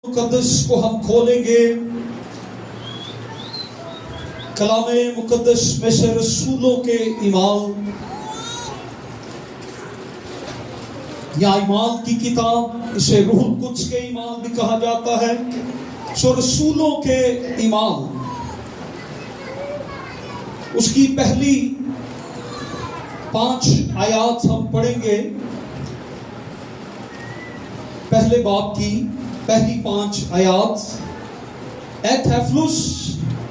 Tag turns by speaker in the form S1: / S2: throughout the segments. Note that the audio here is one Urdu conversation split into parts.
S1: مقدس کو ہم کھولیں گے کلام مقدس میں سے رسولوں کے ایمان یا ایمان کی کتاب، اسے روح القدس کے ایمان بھی کہا جاتا ہے۔ سو رسولوں کے ایمان، اس کی پہلی 5 آیات ہم پڑھیں گے۔ پہلے باب کی پہلی 5 آیات۔ اے تھیفلس،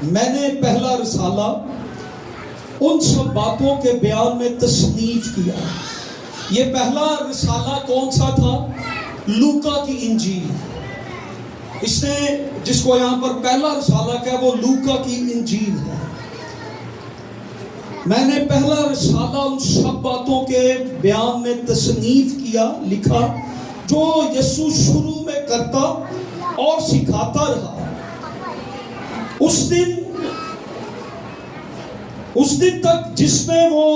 S1: میں نے پہلا رسالہ ان سب باتوں کے بیان میں تصنیف کیا۔ یہ پہلا رسالہ کون سا تھا؟ لوکا کی انجیل۔ اس نے جس کو یہاں پر پہلا رسالہ کہا وہ لوکا کی انجیل ہے۔ میں نے پہلا رسالہ ان سب باتوں کے بیان میں تصنیف کیا، لکھا، جو یسوع شروع میں کرتا اور سکھاتا رہا۔ اس دن تک جس میں وہ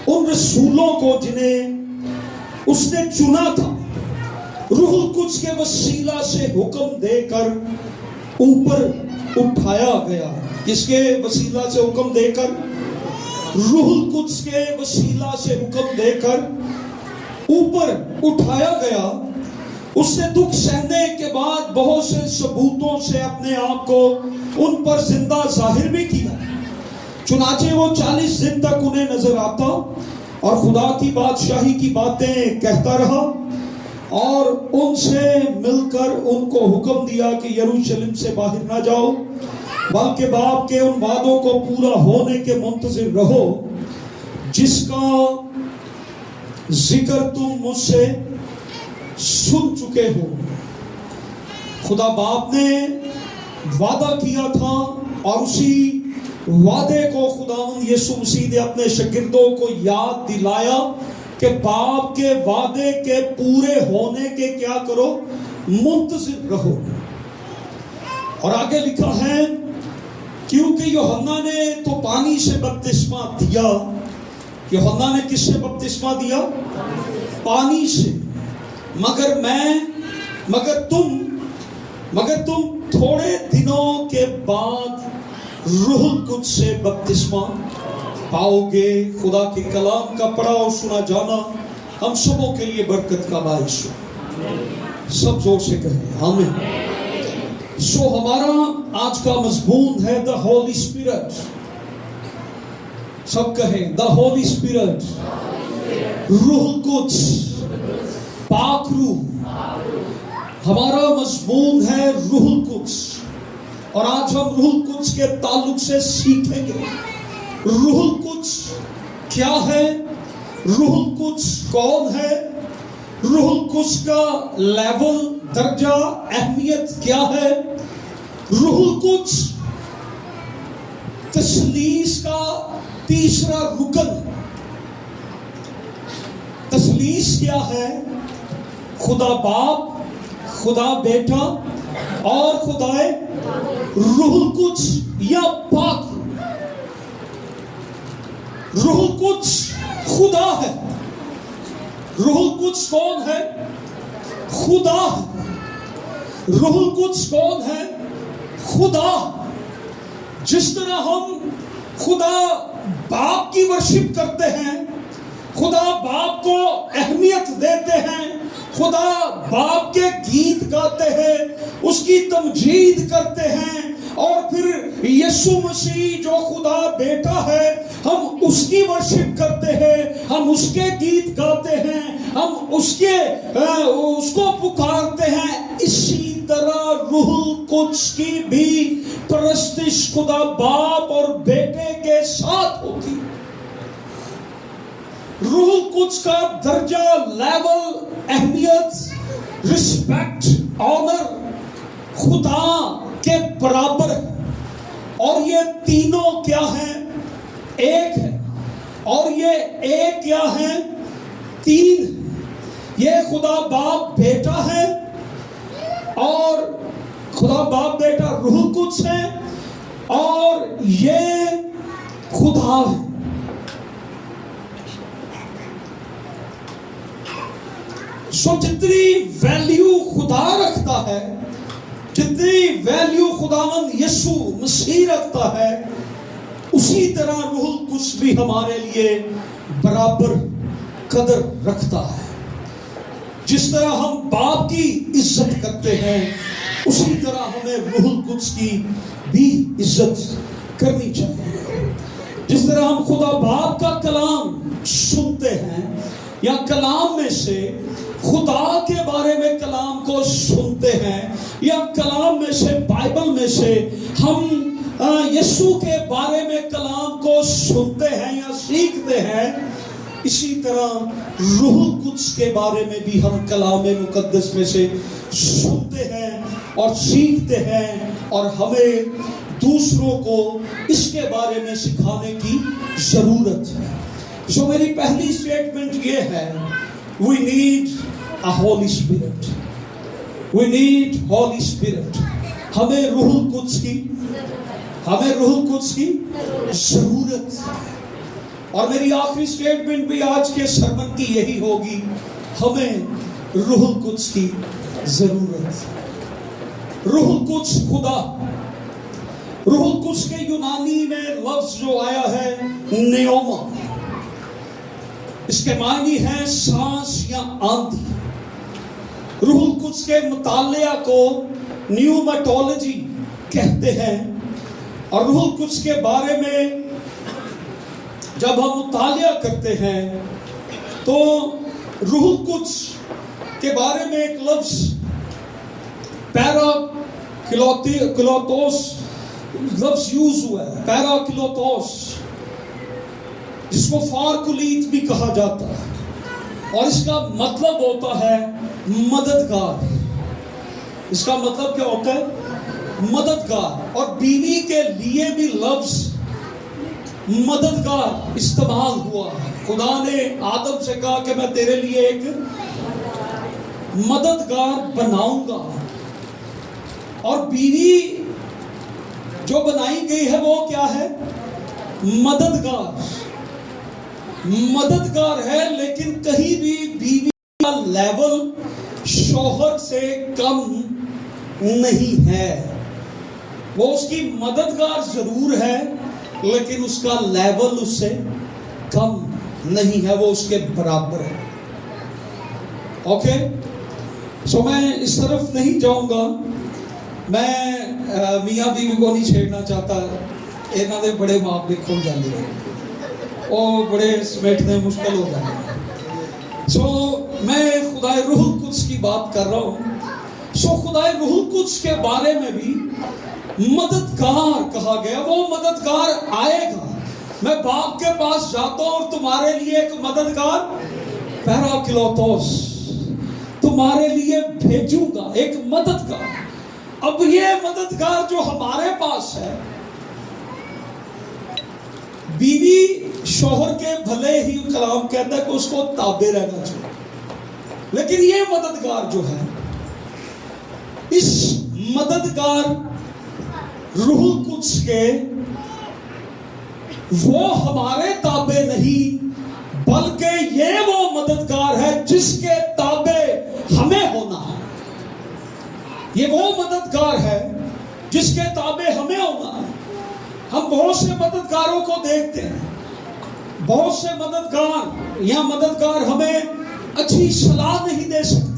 S1: ان رسولوں کو جنہیں اس نے چنا تھا روح القدس کے وسیلہ سے حکم دے کر اوپر اٹھایا گیا۔ کس کے وسیلہ سے حکم دے کر؟ روح القدس کے وسیلہ سے حکم دے کر اوپر اٹھایا گیا۔ اس سے دکھ سہنے کے بعد بہت سے ثبوتوں سے اپنے آپ کو ان پر زندہ ظاہر بھی کیا۔ چنانچہ وہ 40 دن تک انہیں نظر آتا اور خدا کی بادشاہی کی باتیں کہتا رہا، اور ان سے مل کر ان کو حکم دیا کہ یروشلم سے باہر نہ جاؤ، بلکہ باپ کے ان وعدوں کو پورا ہونے کے منتظر رہو جس کا ذکر تم مجھ سے سن چکے ہو۔ خدا باپ نے وعدہ کیا تھا اور اسی وعدے کو خداوند یسوع مسیح نے اپنے شاگردوں کو یاد دلایا کہ باپ کے وعدے کے پورے ہونے کے کیا کرو؟ منتظر رہو۔ اور آگے لکھا ہے، کیونکہ یوحنا نے تو پانی سے بپتسمہ دیا۔ یوحنا نے کس سے بپتسمہ دیا؟ پانی سے۔ مگر تم تھوڑے دنوں کے بعد روح القدس سے بپتسمہ پاؤ گے۔ خدا کے کلام کا پڑھا اور سنا جانا ہم سبوں کے لیے برکت کا باعث ہو۔ سب زور سے کہیں آمین۔ سو ہمارا آج کا مضمون ہے دا ہولی اسپرٹ۔ سب کہیں دا ہولی اسپرٹ، روح القدس، پاک روح۔ ہمارا مضمون ہے روح القدس، اور آج ہم روح القدس کے تعلق سے سیکھیں گے روح القدس کیا ہے، روح القدس کون ہے، روح القدس کا لیول، درجہ، اہمیت کیا ہے، روح القدس تثلیث کا تیسرا رکن۔ تثلیث کیا ہے؟ خدا باپ، خدا بیٹا اور خدا روح القدس یا پاک روح القدس خدا ہے۔ روح القدس کون ہے؟ خدا ہے۔ روح القدس کون ہے؟ خدا۔ جس طرح ہم خدا باپ کی ورشپ کرتے ہیں، خدا باپ کو اہمیت دیتے ہیں، خدا باپ کے گیت گاتے ہیں، اس کی تمجید کرتے ہیں، اور پھر یسوع مسیح جو خدا بیٹا ہے ہم اس کی ورشپ کرتے ہیں، ہم اس کے گیت گاتے ہیں، ہم اس کو پکارتے ہیں۔ اسی طرح روح القدس کی بھی پرستش خدا باپ اور بیٹے کے ساتھ ہوتی۔ روح القدس کا درجہ، لیول، اہمیت، رسپیکٹ، آنر خدا کے برابر ہے، اور یہ تینوں کیا ہیں؟ ایک ہے۔ اور یہ ایک کیا ہے؟ 3 ہے۔ یہ خدا باپ بیٹا ہے، اور خدا باپ بیٹا روح القدس ہے، اور یہ خدا ہے۔ سو جتنی ویلیو خدا رکھتا ہے جتنی ویلیو خداوند یسوع مسیح رکھتا ہے اسی طرح روح القدس بھی ہمارے لیے برابر قدر رکھتا ہے. جس طرح ہم باپ کی عزت کرتے ہیں اسی طرح ہمیں روح القدس کی بھی عزت کرنی چاہیے. جس طرح ہم خدا باپ کا کلام سنتے ہیں یا کلام میں سے خدا کے بارے میں کلام کو سنتے ہیں یا کلام میں سے بائبل میں سے ہم یسوع کے بارے میں کلام کو سنتے ہیں یا سیکھتے ہیں، اسی طرح روح القدس کے بارے میں بھی ہم کلام مقدس میں سے سنتے ہیں اور سیکھتے ہیں اور ہمیں دوسروں کو اس کے بارے میں سکھانے کی ضرورت ہے. سو میری پہلی سٹیٹمنٹ یہ ہے، we need a Holy Spirit. We need Holy Spirit. ہمیں روح القدس کی ضرورت. اور میری آخری سٹیٹمنٹ بھی آج کے سرمن کی یہی ہوگی، ہمیں روح القدس کی ضرورت. روح القدس خدا. روح القدس کے یونانی میں لفظ جو آیا ہے نیوما، اس کے معنی ہے سانس یا آندھی. روح القدس کے مطالعہ کو نیومیٹولوجی کہتے ہیں. اور روح القدس کے بارے میں جب ہم مطالعہ کرتے ہیں تو روح القدس کے بارے میں ایک لفظ پیراکلیتوس لفظ یوز ہوا ہے. پیراکلیتوس جس کو فارکلیت بھی کہا جاتا ہے اور اس کا مطلب ہوتا ہے مددگار. اس کا مطلب کیا ہوتا ہے؟ مددگار. اور بیوی کے لیے بھی لفظ مددگار استعمال ہوا. خدا نے آدم سے کہا کہ میں تیرے لیے ایک مددگار بناؤں گا. اور بیوی جو بنائی گئی ہے وہ کیا ہے؟ مددگار. مددگار ہے، لیکن کہیں بھی بیوی کا لیول شوہر سے کم نہیں ہے. وہ اس کی مددگار ضرور ہے لیکن اس کا لیول اس سے کم نہیں ہے، وہ اس کے برابر ہے. اوکے، سو میں اس طرف نہیں جاؤں گا. میں میاں بیوی کو نہیں چھیڑنا چاہتا. انہوں نے بڑے معاملے کھل جانے ہیں اور بڑے سمیٹنے مشکل ہو جانے ہیں. سو میں خدا روح القدس کی بات کر رہا ہوں. سو خدا روح القدس کے بارے میں بھی مددگار کہا گیا. وہ مددگار آئے گا. میں باپ کے پاس جاتا ہوں اور تمہارے لیے ایک مددگار پیراکلیتوس تمہارے لیے بھیجوں گا، ایک مددگار. اب یہ مددگار جو ہمارے پاس ہے، بیوی شوہر کے بھلے ہی کلام کہتا ہے کہ اس کو تابع رہنا چاہیے، لیکن یہ مددگار جو ہے، اس مددگار روح القدس کے، وہ ہمارے تابع نہیں بلکہ یہ وہ مددگار ہے جس کے تابع ہمیں ہونا ہے. یہ وہ مددگار ہے جس کے تابع ہمیں ہونا ہے. ہم بہت سے مددگاروں کو دیکھتے ہیں، بہت سے مددگار ہمیں اچھی صلاح نہیں دے سکتے،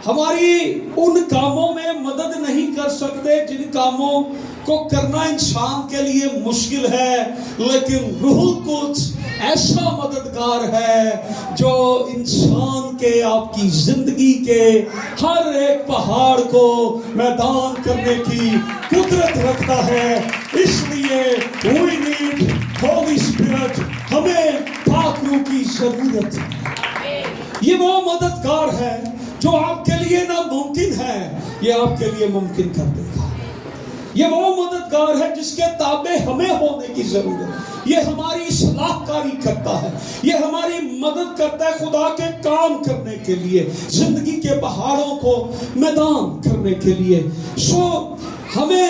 S1: ہماری ان کاموں میں مدد نہیں کر سکتے جن کاموں کو کرنا انسان کے لیے مشکل ہے. لیکن روح القدس ایسا مددگار ہے جو انسان کے، آپ کی زندگی کے ہر ایک پہاڑ کو میدان کرنے کی قدرت رکھتا ہے. اس لیے we need Holy Spirit. ہمیں پاک روح کی ضرورت ہے. یہ وہ مددگار ہے جو آپ کے لیے ناممکن ہے، یہ آپ کے لیے ممکن کر دے گا. یہ وہ مددگار ہے جس کے تابع ہمیں ہونے کی ضرورت ہے. یہ ہماری اصلاح کاری کرتا ہے، یہ ہماری مدد کرتا ہے خدا کے کام کرنے کے لیے، زندگی کے پہاڑوں کو میدان کرنے کے لیے. سو ہمیں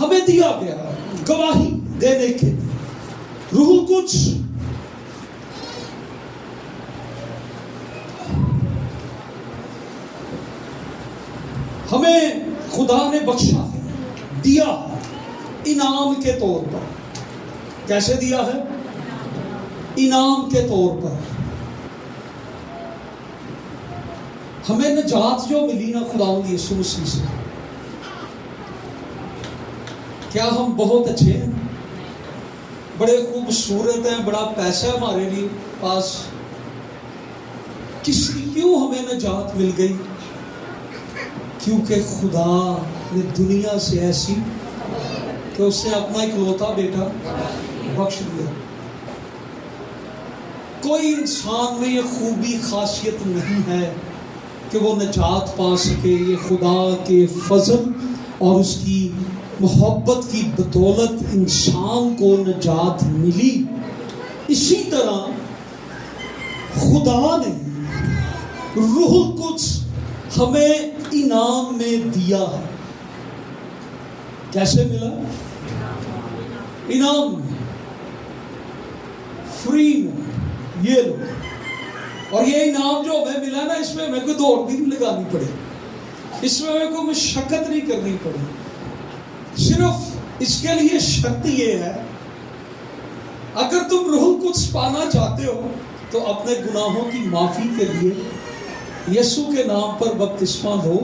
S1: ہمیں دیا گیا گواہی دینے کے لیے۔ روح القدس ہمیں خدا نے بخشا ہے، دیا ہے انعام کے طور پر۔ کیسے دیا ہے؟ انعام کے طور پر۔ ہمیں نجات جو ملی نا خداوند یسوع مسیح سے، کیا ہم بہت اچھے ہیں، بڑے خوبصورت ہیں، بڑا پیسہ ہمارے لیے پاس، کیوں ہمیں نجات مل گئی؟ کیونکہ خدا نے دنیا سے ایسی کہ اس نے اپنا اکلوتا بیٹا بخش دیا۔ کوئی انسان میں یہ خوبی خاصیت نہیں ہے کہ وہ نجات پا سکے، یہ خدا کے فضل اور اس کی محبت کی بدولت انسان کو نجات ملی۔ اسی طرح خدا نے روح القدس ہمیں انعام میں دیا ہے۔ کیسے ملا؟ انعام میں، فری میں، یہ لو۔ اور یہ انعام جو ہمیں ملا نا، اس میں ہمیں کوئی دوڑ بھی نہیں لگانی پڑے، اس میں ہمیں کوئی مشقت نہیں کرنی پڑے۔ صرف اس کے لیے شرط یہ ہے، اگر تم روح القدس پانا چاہتے ہو تو اپنے گناہوں کی معافی کے لیے یسوع کے نام پر بپتسمہ لو،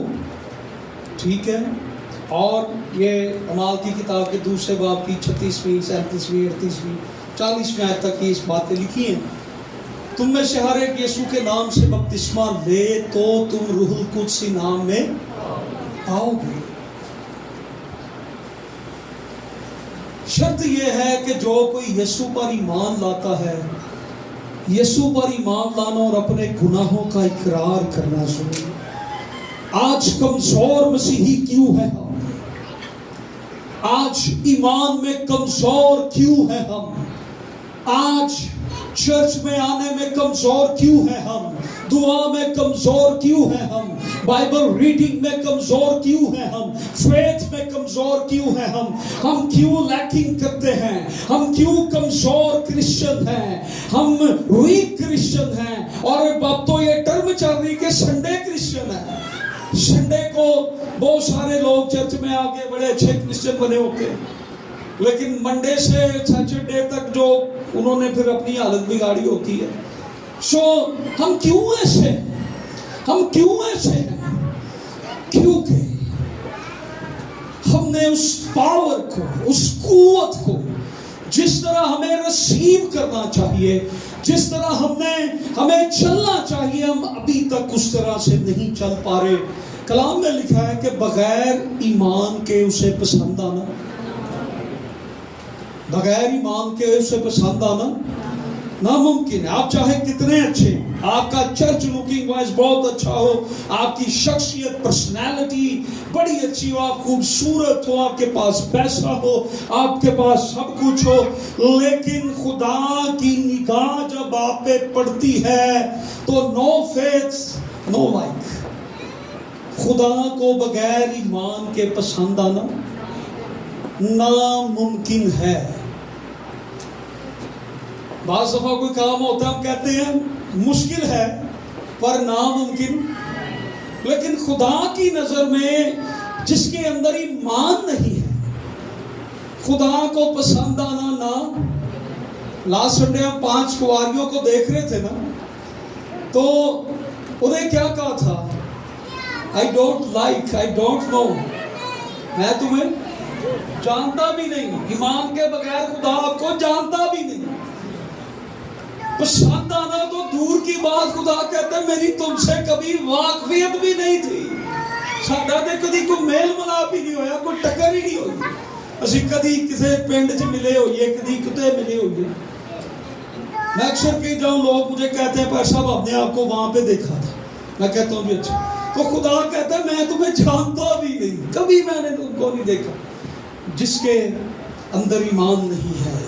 S1: ٹھیک ہے؟ اور یہ اعمال کی کتاب کے دوسرے باب کی 36ویں، 37ویں، 38ویں، 40ویں آیت تک یہ اس باتیں لکھی ہیں۔ تم میں سے ہر ایک یسوع کے نام سے بپتسمہ لے تو تم روح القدس انعام میں پاؤ گے۔ شرط یہ ہے کہ جو کوئی یسوع پر ایمان لاتا ہے، یسوع پر ایمان لانا اور اپنے گناہوں کا اقرار کرنا ضروری ہے۔ آج کمزور مسیحی کیوں ہے ہم؟ آج ایمان میں کمزور کیوں ہے ہم؟ آج چرچ میں آنے میں کمزور کیوں ہے ہم؟ دعا میں کمزور کیوں ہے ہم؟ بائبل ریڈنگ میں کمزور کیوں ہے ہم؟ فیتھ میں کمزور کیوں ہے ہم کیوں لیکنگ کرتے ہیں؟ ہم کیوں کمزور کرسچن ہیں؟ ہم ویک کرسچن ہیں، اور اب تو یہ ٹرم چل رہی کہ سنڈے کرسچن ہے۔ سنڈے کو بہت سارے لوگ چرچ میں آگے بڑے اچھے کرسچن بنے ہوتے ہیں، لیکن منڈے سے سیٹرڈے تک جو انہوں نے پھر اپنی حالت بگاڑی ہوتی ہے۔ ہم کیوں ایسے ہیں؟ کیونکہ ہم نے اس پاور کو، اس قوت کو جس طرح ہمیں ریسیو کرنا چاہیے، جس طرح ہمیں چلنا چاہیے، ہم ابھی تک اس طرح سے نہیں چل پا رہے۔ کلام میں لکھا ہے کہ بغیر ایمان کے اسے پسند آنا، بغیر ایمان کے اسے پسند آنا ناممکن ہے۔ آپ چاہے کتنے اچھے، آپ کا چرچ لوکنگ وائز بہت اچھا ہو، آپ کی شخصیت، پرسنالٹی بڑی اچھی ہو، آپ خوبصورت ہو، آپ کے پاس پیسہ ہو، آپ کے پاس سب کچھ ہو، لیکن خدا کی نگاہ جب آپ پہ پڑتی ہے تو نو فیتھ نو لائک۔ خدا کو بغیر ایمان کے پسند آنا ناممکن ہے۔ بعض دفعہ کوئی کام ہوتا ہے، ہم کہتے ہیں مشکل ہے پر ناممکن، لیکن خدا کی نظر میں جس کے اندر ایمان نہیں ہے، خدا کو پسند آنا نہ۔ لاسٹ سنڈے ہم 5 کنواریوں کو دیکھ رہے تھے نا، تو انہیں کیا کہا تھا؟ I don't know، میں تمہیں جانتا بھی نہیں۔ ایمان کے بغیر خدا آپ کو جانتا بھی نہیں۔ پسند آنا تو دور کی بات، خدا کہتا ہے میری تم سے کبھی واقفیت بھی نہیں تھی، ساڈا تے کدی کوئی میل ملاپ ہی نہیں ہویا، کوئی ٹکر ہی نہیں ہوئی، اسی کدی کسی پنڈ چ ملے ہوئیے، کدی کتے ملے ہوئیے۔ میں اکثر کہیں جاؤں، لوگ مجھے کہتے ہیں پر صاحب ہم نے آپ کو وہاں پہ دیکھا تھا، میں کہتا ہوں بھی اچھا۔ تو خدا کہتا ہے میں تمہیں جانتا بھی نہیں، کبھی میں نے تم کو نہیں دیکھا۔ جس کے اندر ایمان نہیں ہے،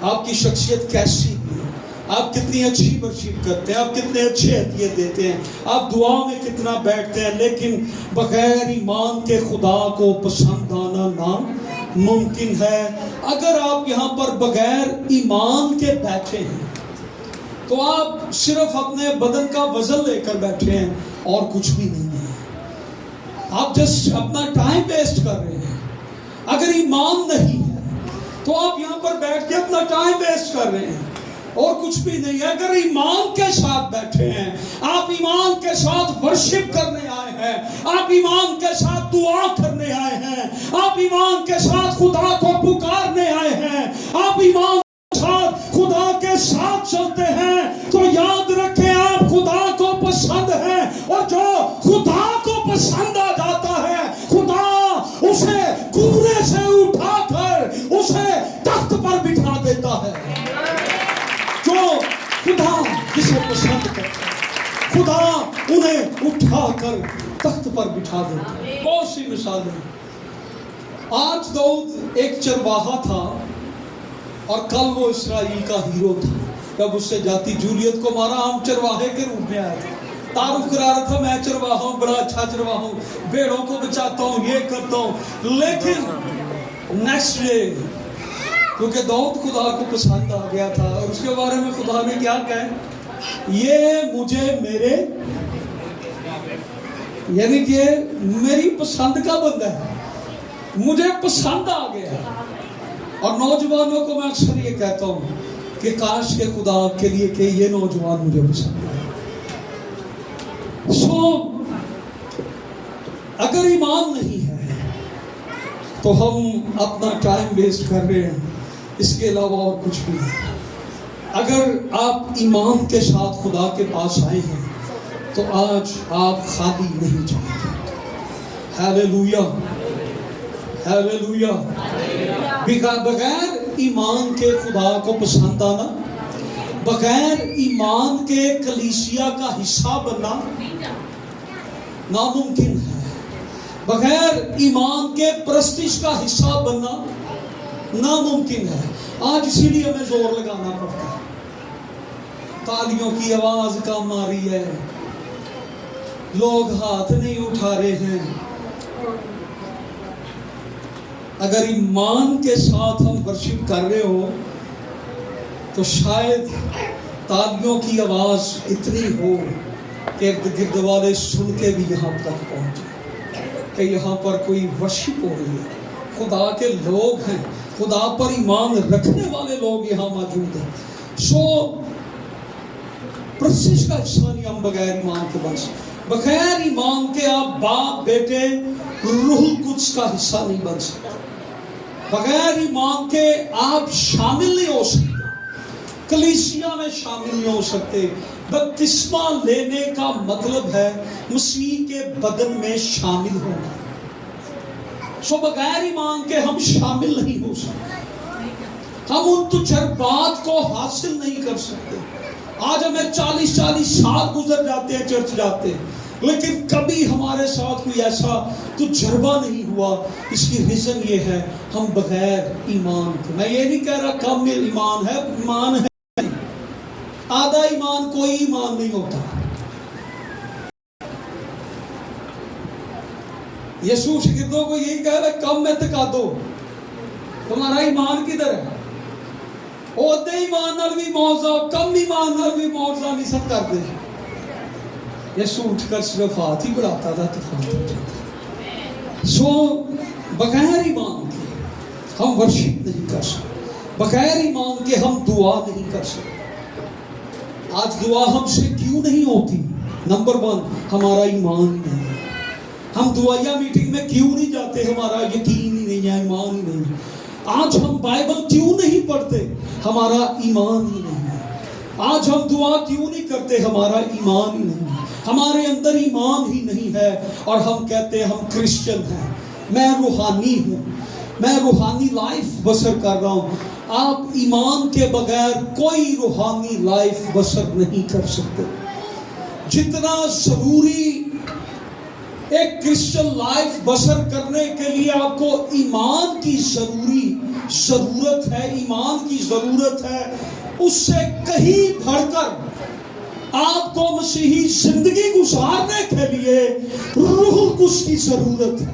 S1: آپ کی شخصیت کیسی بھی ہے، آپ کتنی اچھی ورشپ کرتے ہیں، آپ کتنے اچھے ہدیے دیتے ہیں، آپ دعا میں کتنا بیٹھتے ہیں، لیکن بغیر ایمان کے خدا کو پسند آنا کرنا ناممکن ہے۔ اگر آپ یہاں پر بغیر ایمان کے بیٹھے ہیں تو آپ صرف اپنے بدن کا وزن لے کر بیٹھے ہیں اور کچھ بھی نہیں ہے، آپ جسٹ اپنا ٹائم ویسٹ کر رہے ہیں۔ اگر ایمان نہیں ہے تو آپ یہاں پر بیٹھ کے اپنا ٹائم ویسٹ کر رہے ہیں اور کچھ بھی نہیں ہے۔ اگر ایمان کے ساتھ بیٹھے ہیں، آپ ایمان کے ساتھ ورشپ کرنے آئے ہیں، آپ ایمان کے ساتھ دعا کرنے آئے ہیں، آپ ایمان کے ساتھ خدا کو پکارنے آئے ہیں، آپ ایمان کے ساتھ خدا کے ساتھ چلتے ہیں، تو یاد رکھیں آپ خدا کو پسند ہیں، اور جو خدا کو پسند آ جاتا ہے خدا اسے کوڑے سے اٹھا کر اسے تخت پر بٹھا دیتا ہے۔ جو خدا جسے پسند کرتا ہے خدا انہیں اٹھا کر تخت پر بٹھا دیتا ہے۔ بہت سی مثالیں۔ آج داؤد ایک چرواہا تھا اور کل وہ اسرائیل کا ہیرو تھا۔ جب اس سے جاتی جولیت کو مارا، ہم چرواہے کے روپ میں آیا تھا، تعارف کرا رہا تھا، میں چرواہا ہوں، بڑا اچھا چرواہا ہوں، بھیڑوں کو بچاتا ہوں، یہ کرتا ہوں۔ لیکن نیکسٹ ڈے کیونکہ داؤد خدا کو پسند آ گیا تھا، اور اس کے بارے میں خدا نے کیا کہا، یہ مجھے میرے یعنی کہ میری پسند کا بندہ ہے، مجھے پسند آ گیا۔ اور نوجوانوں کو میں اکثر یہ کہتا ہوں کہ کاش کہ خدا کے لیے کہ یہ نوجوان مجھے پسند ہے۔ اگر ایمان نہیں ہے تو ہم اپنا ٹائم ویسٹ کر رہے ہیں، اس کے علاوہ اور کچھ بھی نہیں۔ اگر آپ ایمان کے ساتھ خدا کے پاس آئے ہیں تو آج آپ خالی نہیں جائیں گے۔ Hallelujah, hallelujah. بغیر ایمان کے خدا کو پسند آنا، بغیر ایمان کے کلیسیا کا حصہ بننا ناممکن ہے، بغیر ایمان کے پرستش کا حصہ بننا ناممکن ہے۔ آج اسی لیے ہمیں زور لگانا پڑتا ہے، تالیوں کی آواز کم آ رہی ہے، لوگ ہاتھ نہیں اٹھا رہے ہیں۔ اگر ایمان کے ساتھ ہم ورشپ کر رہے ہو تو شاید تالیوں کی آواز اتنی ہو کہ ارد گرد والے سن کے بھی یہاں تک پہنچے کہ یہاں پر کوئی ورشپ ہو رہی ہے، خدا کے لوگ ہیں، خدا پر ایمان رکھنے والے لوگ یہاں موجود ہیں۔ پرستش کا حصہ نہیں ہم بغیر ایمان کے بن سکتے۔ بغیر ایمان کے آپ باپ بیٹے روح القدس کا حصہ نہیں بن سکتے۔ بغیر ایمان کے آپ شامل نہیں ہو سکتے، کلیسیا میں شامل نہیں ہو سکتے۔ بپتسمہ لینے کا مطلب ہے مسیح کے بدن میں شامل ہونا۔ بغیر ایمان کے ہم شامل نہیں ہو سکتے، ہم ان تجربات کو حاصل نہیں کر سکتے۔ آج ہمیں 40 سال گزر جاتے ہیں چرچ جاتے، لیکن کبھی ہمارے ساتھ کوئی ایسا تجربہ نہیں ہوا۔ اس کی ریزن یہ ہے ہم بغیر ایمان کے۔ میں یہ نہیں کہہ رہا کم ایمان ہے، ایمان ہے، آدھا ایمان کوئی ایمان نہیں ہوتا۔ یسوع شاگردوں کو یہی کہہ رہا ہے کم اعتقادو، تمہارا ایمان کدھر ہے؟ ادھے ایمان نال بھی معجزہ، کم ایمان نال بھی معجزہ نہیں سب کر دے۔ یسوع اٹھ کر صرف ہاتھ ہی بڑھاتا تھا، طوفان رک جاتا۔ بغیر ایمان کے ہم ورشپ نہیں کر سکتے، بغیر ایمان کے ہم دعا نہیں کر سکتے۔ آج دعا ہم سے کیوں نہیں ہوتی؟ نمبر 1 ہمارا ایمان ہی نہیں ہے۔ ہم دعائیا میٹنگ میں کیوں نہیں جاتے؟ ہمارا یقین ہی نہیں ہے، ایمان ہی نہیں ہے۔ آج ہم بائبل کیوں نہیں پڑھتے؟ ہمارا ایمان ہی نہیں ہے۔ آج ہم دعا کیوں نہیں کرتے؟ ہمارا ایمان ہی نہیں ہے، ہمارے اندر ایمان ہی نہیں ہے، اور ہم کہتے ہیں ہم کرسچن ہیں، میں روحانی ہوں، میں روحانی لائف بسر کر رہا ہوں۔ آپ ایمان کے بغیر کوئی روحانی لائف بسر نہیں کر سکتے۔ جتنا ضروری ایک کرسچن لائف بسر کرنے کے لیے آپ کو ایمان کی ضرورت ہے، ایمان کی ضرورت ہے، اس سے کہیں بڑھ کر آپ کو مسیحی زندگی گزارنے کے لیے روح القدس کی ضرورت ہے۔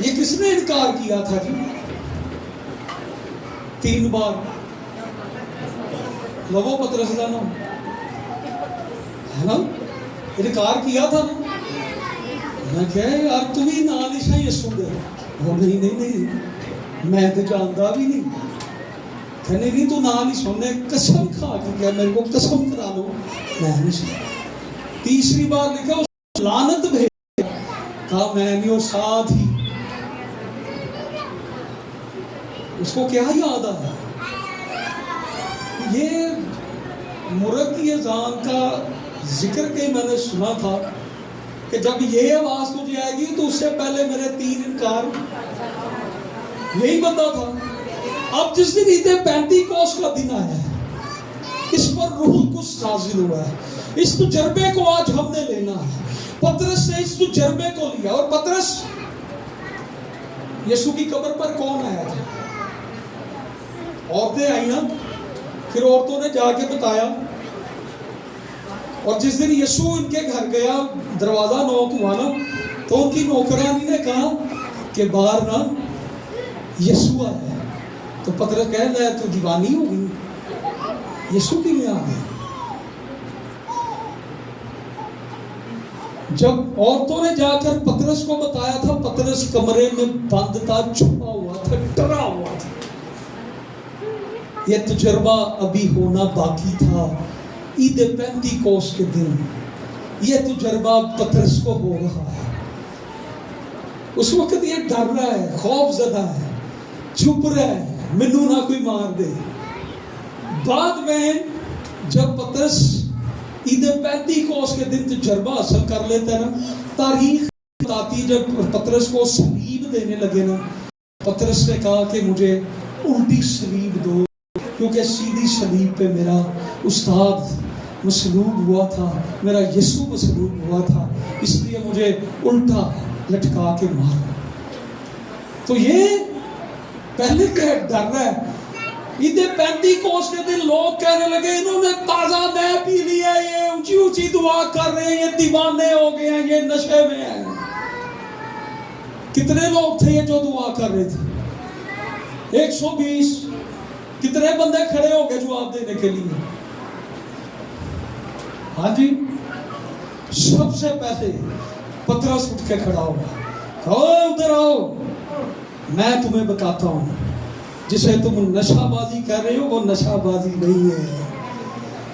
S1: یہ کس نے انکار کیا تھا جی 3 بار؟ لوگو پترس دا نام ہے نا، انکار کیا تھا نا. میں کہا یار تو بھی نہ لکھا یسوع دے. وہ نہیں میں تو جانتا بھی نہیں. کہنے نہیں تو نہ نہیں سننے، قسم کھا کے کہا میرے کو قسم کرا لو میں نہیں سنا. تیسری بار لکھا اس لعنت بھیج، کہا میں نہیں، اور ساتھ ہی اس کو کیا یاد آیا. یہ مرغ کی اذان کا ذکر کہ میں نے سنا تھا کہ جب یہ آواز تجھے آئے گی تو اس سے پہلے میرے 3 انکار. یہی بندہ تھا. اب جس دن عید پینتیکوست کا دن آیا ہے، اس پر روح القدس نازل ہوا ہے. اس تجربے کو آج ہم نے لینا ہے. پترس نے اس تجربے کو لیا. اور پترس، یسوع کی قبر پر کون آیا تھا؟ عورتیں آئی نا. پھر عورتوں نے جا کے بتایا. اور جس دن یسوع ان کے گھر گیا، دروازہ نوک ہوا نا، تو ان کی نوکرانی نے کہا کہ باہر نا یسوع آیا ہے. تو پترس کہہ رہا ہے تو دیوانی ہو گئی، یسوع کی میں آ گئی. جب عورتوں نے جا کر پترس کو بتایا تھا، پترس کمرے میں بند تھا، چھپا ہوا تھا، ڈرا ہوا تھا. یہ تجربہ ابھی ہونا باقی تھا. عید پینتیکوست کے دن یہ تجربہ پترس کو ہو رہا ہے. اس وقت یہ ڈر رہا ہے، خوف زدہ ہے، چھپ رہا ہے، منو نہ کوئی مار دے. بعد میں جب پترس عید پینتیکوست کے دن تجربہ حاصل کر لیتا ہے نا، تاریخ بتاتی جب پترس کو صلیب دینے لگے نا، پترس نے کہا کہ مجھے الٹی صلیب دو، کیونکہ سیدھی صلیب پہ میرا استاد مصلوب ہوا تھا، میرا یسوع مصلوب ہوا تھا، اس لیے مجھے الٹا لٹکا کے مارا. تو یہ پہلے کہ ڈر رہا ہے. عید پینتیکوست کے دن لوگ کہنے لگے انہوں نے تازہ مے پی لیا، یہ اونچی اونچی دعا کر رہے ہیں، یہ دیوانے ہو گئے ہیں، یہ نشے میں ہیں. کتنے لوگ تھے یہ جو دعا کر رہے تھے؟ 120. کتنے بندے کھڑے ہو گئے جواب دینے کے لیے؟ ہاں جی. سب سے پہلے پترس اٹھ کے کھڑا ہوگا، کہو ادھر آؤ، میں تمہیں بتاتا ہوں جسے تم نشہ بازی کر رہے ہو وہ نشہ بازی نہیں ہے.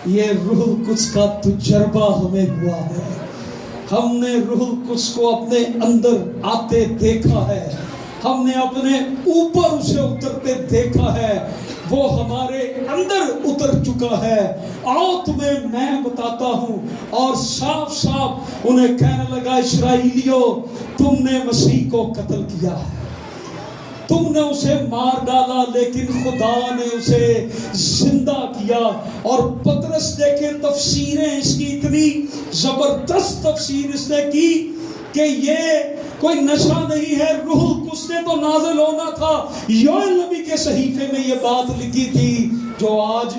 S1: یہ روح القدس کا تجربہ ہمیں ہوا ہے. ہم نے روح القدس کو اپنے اندر آتے دیکھا ہے، ہم نے اپنے اوپر اسے اترتے دیکھا ہے، وہ ہمارے اندر اتر چکا ہے. آؤ تمہیں میں بتاتا ہوں. اور صاف صاف انہیں کہنے لگا، اسرائیلیوں تم نے مسیح کو قتل کیا ہے، تم نے اسے مار ڈالا، لیکن خدا نے اسے زندہ کیا. اور پترس دیکھیں تفسیریں اس کی اتنی زبردست تفسیر اس نے کی کہ یہ کوئی نشہ نہیں ہے، روح القدس نے تو نازل ہونا تھا. یوئیل نبی کے صحیفے میں یہ بات لکھی تھی جو آج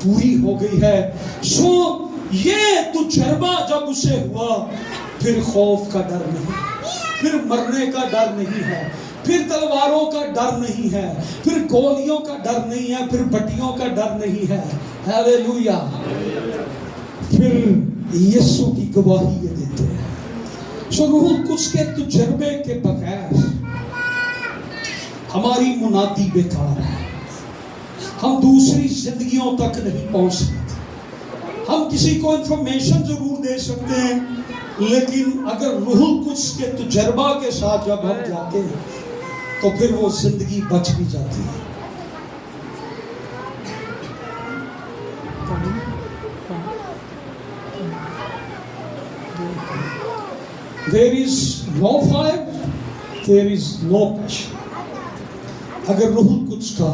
S1: پوری ہو گئی ہے. سو یہ تجربہ جب اسے ہوا، پھر خوف کا ڈر نہیں، پھر مرنے کا ڈر نہیں ہے، پھر تلواروں کا ڈر نہیں ہے، پھر گولیوں کا ڈر نہیں ہے، پھر بٹیوں کا ڈر نہیں ہے. ہیلیلویا. پھر یسوع کی گواہی یہ دیتے ہیں. سو روح القدس کے تجربے کے بغیر ہماری منادی بیکار ہے. ہم دوسری زندگیوں تک نہیں پہنچ سکتے. ہم کسی کو انفارمیشن ضرور دے سکتے ہیں، لیکن اگر روح القدس کے تجربہ کے ساتھ جب ہم جاتے ہیں تو پھر وہ زندگی بچ بھی جاتی ہے. There is no fire, there is no passion. اگر روح القدس کا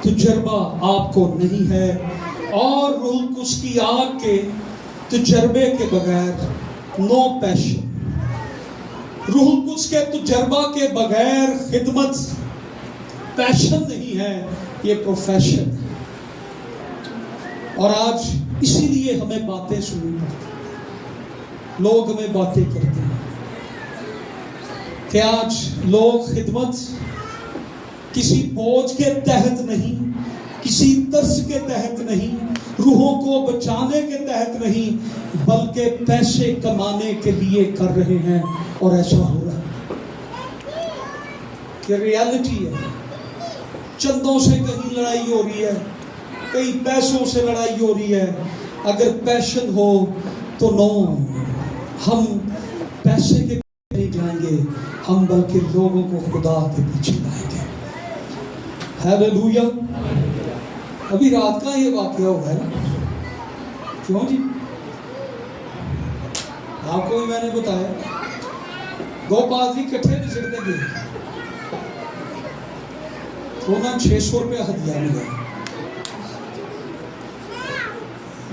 S1: تجربہ آپ کو نہیں ہے اور روح القدس کی آگ کے تجربے کے بغیر no passion، روح القدس کے تجربہ کے بغیر خدمت پیشن نہیں ہے، یہ پروفیشن ہے. اور آج اسی لیے ہمیں باتیں سننی پڑتی، لوگ ہمیں باتیں کرتے ہیں. کہ آج لوگ خدمت کسی بوجھ کے تحت نہیں، کسی ترس کے تحت نہیں، روحوں کو بچانے کے تحت نہیں، بلکہ پیسے کمانے کے لیے کر رہے ہیں، اور ایسا ہو رہا ہے کہ ریالٹی ہے۔ چندوں سے کہیں لڑائی ہو رہی ہے، کئی پیسوں سے لڑائی ہو رہی ہے۔ اگر پیشن ہو تو نو، ہم پیسے کے پیچھے نہیں جائیں گے، ہم بلکہ لوگوں کو خدا کے پیچھے لائیں گے۔ ہیلیلویا۔ ابھی رات کا یہ واقعہ ہوا ہے نا، کیوں جی؟ آپ کو بھی میں نے بتایا، 2 پادری کٹھے نچڑتے گئے، تو انہیں 600 روپے ہدیہ ملا۔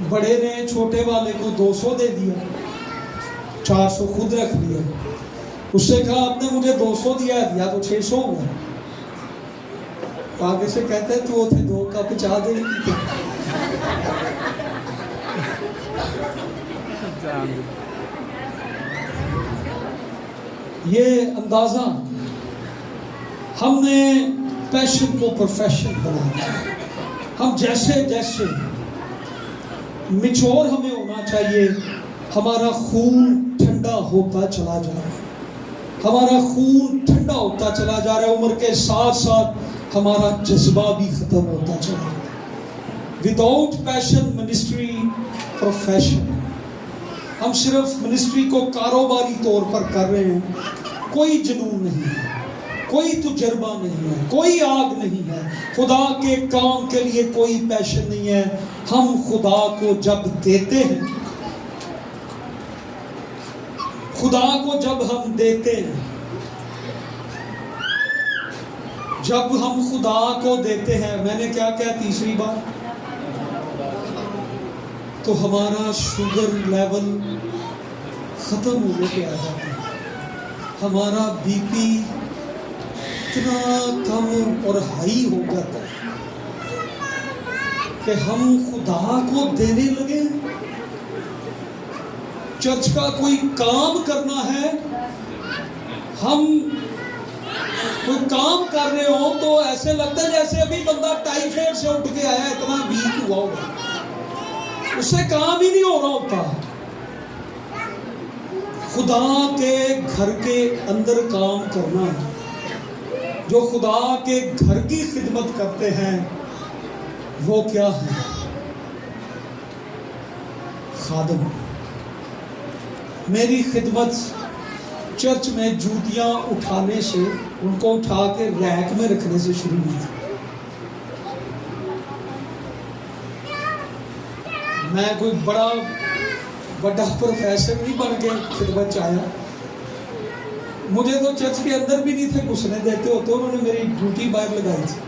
S1: بڑے نے چھوٹے والے کو 200 دے دیا، 400 خود رکھ لیا۔ اس سے کہا آپ نے مجھے 200 دیا ہے، یا تو 600 ہوا۔ آگے سے کہتے ہیں تو تھے 2 کپ چاہ دے۔ یہ اندازہ، ہم نے پیشن کو پروفیشن بنا دیا۔ ہم جیسے جیسے میچور ہمیں ہونا چاہیے، ہمارا خون ٹھنڈا ہوتا چلا جا رہا ہے، ہمارا خون ٹھنڈا ہوتا چلا جا رہا ہے، عمر کے ساتھ ساتھ ہمارا جذبہ بھی ختم ہوتا چلا رہا ہے۔ وداؤٹ پیشن منسٹری پروفیشن، ہم صرف منسٹری کو کاروباری طور پر کر رہے ہیں، کوئی جنون نہیں ہے، کوئی تجربہ نہیں ہے، کوئی آگ نہیں ہے، خدا کے کام کے لیے کوئی پیشن نہیں ہے۔ ہم خدا کو جب دیتے ہیں، خدا کو جب ہم دیتے ہیں، جب ہم خدا کو دیتے ہیں، میں نے کیا کہا تیسری بار، تو ہمارا شوگر لیول ختم ہونے پہ آ جاتا ہے، ہمارا بی پی اتنا کم اور ہائی ہو جاتا ہے کہ ہم خدا کو دینے لگے۔ چرچ کا کوئی کام کرنا ہے، ہم کوئی کام کر رہے ہو تو ایسے لگتا ہے جیسے ابھی بندہ ٹائیفائڈ سے اٹھ کے آیا، اتنا ویک ہوا ہوگا، اس سے کام ہی نہیں ہو رہا ہوتا۔ خدا کے گھر کے اندر کام کرنا ہے، جو خدا کے گھر کی خدمت کرتے ہیں وہ کیا ہے؟ خادم۔ میری خدمت چرچ میں جوتیاں اٹھانے سے، ان کو اٹھا کے ریک میں رکھنے سے شروع ہوئی تھی۔ میں کوئی بڑا پروفیسر نہیں بن کے خدمت چاہیا، مجھے تو چرچ کے اندر بھی نہیں تھے گھسنے دیتے ہوتے، انہوں نے میری ڈیوٹی باہر لگائی تھی۔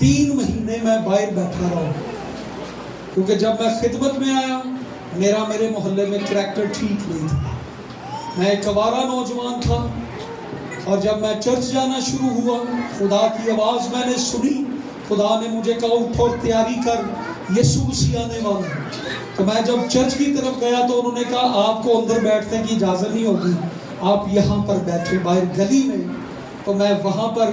S1: 3 مہینے میں باہر بیٹھا رہا ہوں، کیونکہ جب میں خدمت میں آیا میرے محلے میں کریکٹر ٹھیک نہیں تھا، میں ایک آوارہ نوجوان تھا، اور جب میں چرچ جانا شروع ہوا، خدا کی آواز میں نے سنی، خدا نے مجھے کہا اٹھ اور تیاری کر، یسوع مسیح آنے والا۔ تو میں جب چرچ کی طرف گیا تو انہوں نے کہا آپ کو اندر بیٹھنے کی اجازت نہیں ہوگی، آپ یہاں پر بیٹھے باہر گلی میں۔ تو میں وہاں پر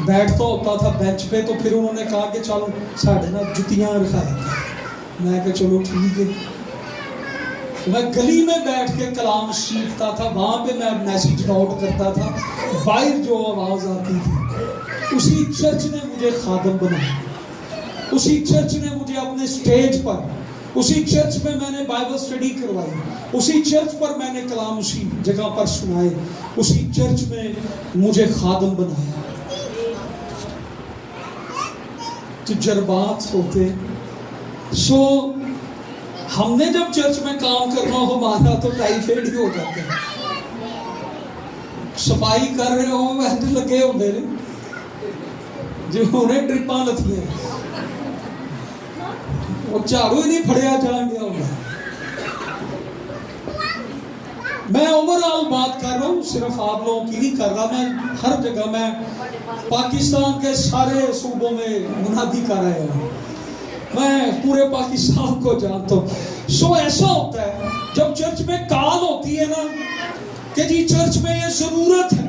S1: بیٹھتا ہوتا تھا بینچ پہ، تو پھر انہوں نے کہا کہ چلو ساڑھے نا جتیاں رکھایا، میں کہ چلو ٹھیک ہے۔ میں گلی میں بیٹھ کے کلام سیکھتا تھا، وہاں پہ میں میسیج نوٹ کرتا تھا، باہر جو آواز آتی تھی۔ اسی چرچ نے مجھے خادم بنایا، اسی چرچ نے مجھے اپنے سٹیج پر، اسی چرچ میں میں نے بائبل سٹڈی کروائی، اسی چرچ پر میں نے کلام اسی جگہ پر سنائے، اسی چرچ میں مجھے خادم بنایا۔ تجربات ہوتے، ہم نے جب چرچ میں کام کرنا ہو ہمارا تو ٹائیفائڈ ہی ہو جاتا ہے۔ صفائی کر رہے ہو ویسے لگے ہو میرے جو انہیں ٹرپاں لتھی ہیں، وہ جھاڑو ہی نہیں پھڑیا جان گیا ہوگا۔ میں اوور آل بات کر رہا ہوں، صرف آپ لوگوں کی نہیں کر رہا، میں ہر جگہ، میں پاکستان کے سارے صوبوں میں منادی کر رہا ہوں، میں پورے پاکستان کو جانتا ہوں۔ ایسا ہوتا ہے جب چرچ میں کال ہوتی ہے نا کہ جی چرچ میں یہ ضرورت ہے،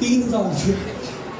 S1: 3000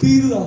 S1: 3000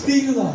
S1: 3000।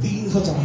S1: 3000।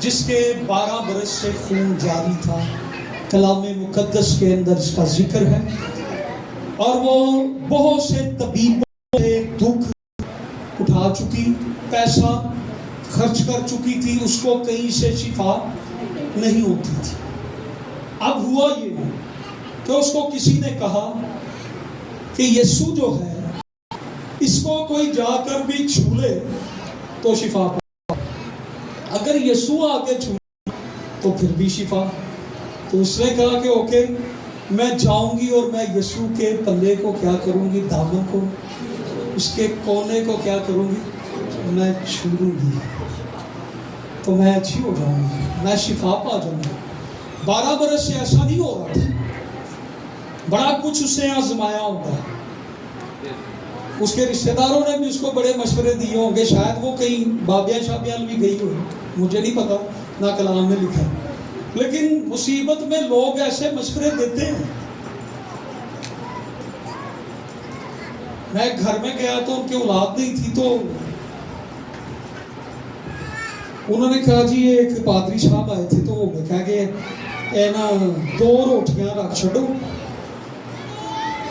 S1: جس کے 12 برس سے خون جاری تھا، کلام مقدس کے اندر اس کا ذکر ہے، اور وہ بہت سے طبیبوں سے دکھ اٹھا چکی، پیسہ خرچ کر چکی تھی، اس کو کہیں سے شفا نہیں ہوتی تھی۔ اب ہوا یہ کہ اس کو کسی نے کہا کہ یسوع جو ہے اس کو کوئی جا کر بھی چھو لے تو شفا پائے، اگر یسوع آ کے چھو تو پھر بھی شفا۔ تو اس نے کہا کہ اوکے، میں جاؤں گی اور میں یسوع کے پلے کو کیا کروں گی، دامن کو، اس کے کونے کو کیا کروں گی، میں چھو لوں گی تو میں اچھی ہو جاؤں گی، میں شفا پا جاؤں گی۔ 12 برس سے ایسا نہیں ہو رہا تھا، بڑا کچھ اس نے آزمایا ہوگا، اس کے رشتہ داروں نے بھی اس کو بڑے مشورے دیے ہوں گے، شاید وہ کہیں بابیاں شابیاں بھی گئی ہوئی، مجھے نہیں پتا، نہ کلام میں لکھا ہے، لیکن مصیبت میں لوگ ایسے مشورے دیتے ہیں۔ میں گھر میں گیا تو ان کی اولاد نہیں تھی، تو انہوں نے کہا جی ایک پادری صاحب آئے تھے، تو وہ کہا کہ اے نا 2 روٹیاں رکھ چھڑو،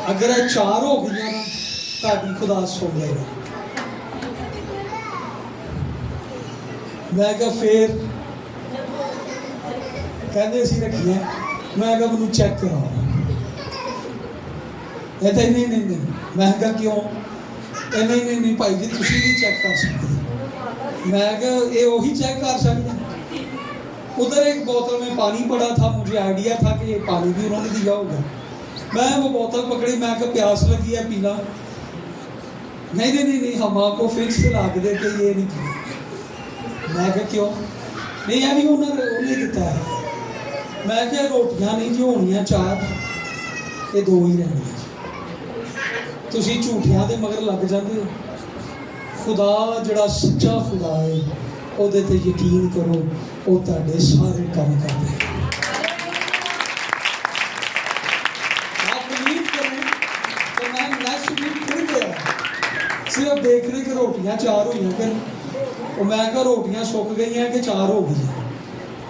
S1: اگر 4 ہو گئی نا تاکہ خدا سو لے گا۔ میں کہا پھر کہتے اسی رکھی ہیں، میں کہا منو چیک کراؤ، کہتے نہیں نہیں نہیں، میں کہا کیوں، نہیں نہیں نہیں بھائی جی تسی نہیں چیک کر سکتے، میں کہا یہ وہی چیک کر سکتے ہیں۔ ادھر ایک بوتل میں پانی پڑا تھا، مجھے آئیڈیا تھا کہ یہ پانی بھی انہوں نے دیا ہوگا، میں وہ بوتل پکڑی، میں کہا پیاس لگی ہے پینا، نہیں نہیں نہیں نہیں ہم آپ کو فکس لا کے دیتے یہ نہیں کیا۔ میں کہا کیوں، نہیں یعنی انہوں نے دیتا ہے۔ میں کہا روٹیاں نہیں جو ہونیاں 4، یہ 2 ہی رہنی ہے، تسی جھوٹیاں دے مگر لگ جاندے ہو۔ خدا جڑا سچا خدا ہے او دے تے یقین کرو، او تہاڈے سارے کام کر دے۔ آپ امید کریں کہ میں نیکسٹ ویک پھر گیا، صرف دیکھنے کہ روٹیاں 4 ہوئی ہیں کہ وہ، میں کہا روٹیاں سک گئی ہیں کہ 4 ہو گئی ہیں،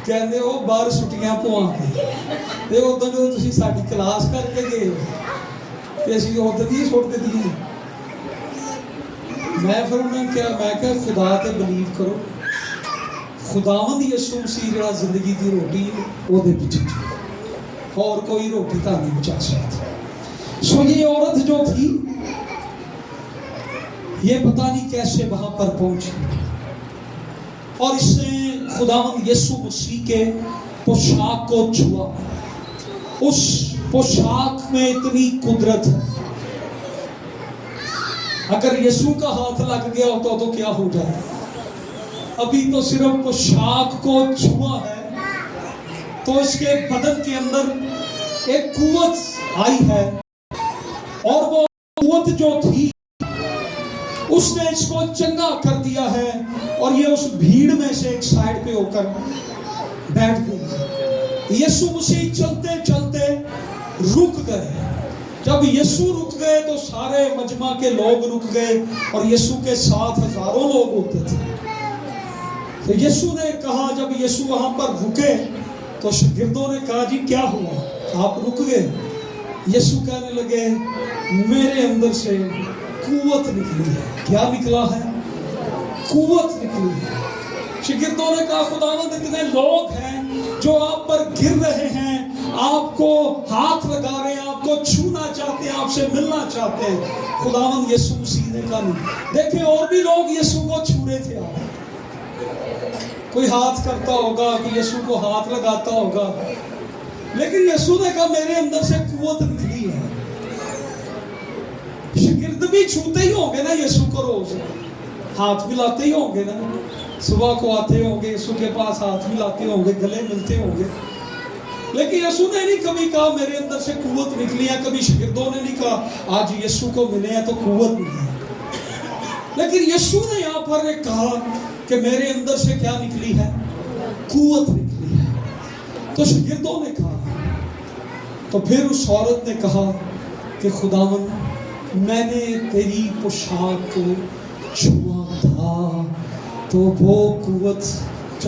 S1: کہندے وہ باہر سٹیاں پوا کے تے ادھر جو تسی ساڈی کلاس کر کے گئے تے اسی ادھر دی سٹ دتی ہیں۔ میں پھر انہوں نے کیا، میں کہا خدا تے بلیو کرو، خداوند یسوع مسیح جڑا زندگی دی روٹی ہے وہ دے پیچھے چلو، اور کوئی روٹی تا نہیں بچا سکتی۔ سو یہ عورت جو تھی یہ پتہ نہیں کیسے وہاں پر پہنچی، اور اس نے خداوند یسوع مسیح کے پوشاک کو چھوا۔ اس پوشاک میں اتنی قدرت ہے، اگر یسوع کا ہاتھ لگ گیا ہوتا تو کیا ہو جائے۔ ابھی تو صرف پوشاک کو چھوا ہے تو اس کے بدن کے اندر ایک قوت آئی ہے، اور وہ قوت جو تھی اس نے اس کو چنگا کر دیا ہے، اور یہ اس بھیڑ میں سے ایک سائڈ پہ ہو کر بیٹھ گئی۔ یسوع مسیح چلتے چلتے رک گئے، جب یسوع رک گئے تو سارے مجمع کے لوگ رک گئے، اور یسوع کے ساتھ ہزاروں لوگ ہوتے تھے۔ تو یسوع نے کہا، جب یسوع وہاں پر رکے تو شاگردوں نے کہا جی کیا ہوا آپ رک گئے؟ یسوع کہنے لگے میرے اندر سے قوت نکلی ہے۔ کیا نکلا ہے؟ قوت نکلی ہے۔ شاگردوں نے کہا خداوند اتنے لوگ ہیں جو آپ پر گر رہے ہیں، آپ کو ہاتھ لگا رہے ہیں، آپ کو چھونا چاہتے ہیں، آپ سے ملنا چاہتے ہیں۔ خداوند یسوع مسیح نے کہا نہیں، دیکھیں اور بھی لوگ یسوع کو چھو رہے تھے، آپ کوئی ہاتھ کرتا ہوگا، کوئی یسوع کو ہاتھ لگاتا ہوگا، لیکن یسوع نے کہا میرے اندر سے قوت نکلی ہے۔ شاگرد بھی چھوتے ہی ہوں گے نا یسوع کو، روز ہاتھ ملاتے ہی ہوں گے نا، صبح کو آتے ہوں گے یسوع کے پاس، ہاتھ ملاتے ہوں گے، گلے ملتے ہوں گے، لیکن یسوع نے نہیں کبھی کہا میرے اندر سے قوت نکلی ہے۔ کبھی شاگردوں نے نہیں کہا آج یسوع کو ملے ہیں تو قوت ملی ہے، لیکن یسوع نے یہاں پر ایک کہا کہ میرے اندر سے کیا نکلی ہے؟ قوت نکلی ہے۔ تو شاگردوں نے کہا، تو پھر اس عورت نے کہا کہ خداوند میں نے تیری پوشاک کو چھوا تھا تو وہ قوت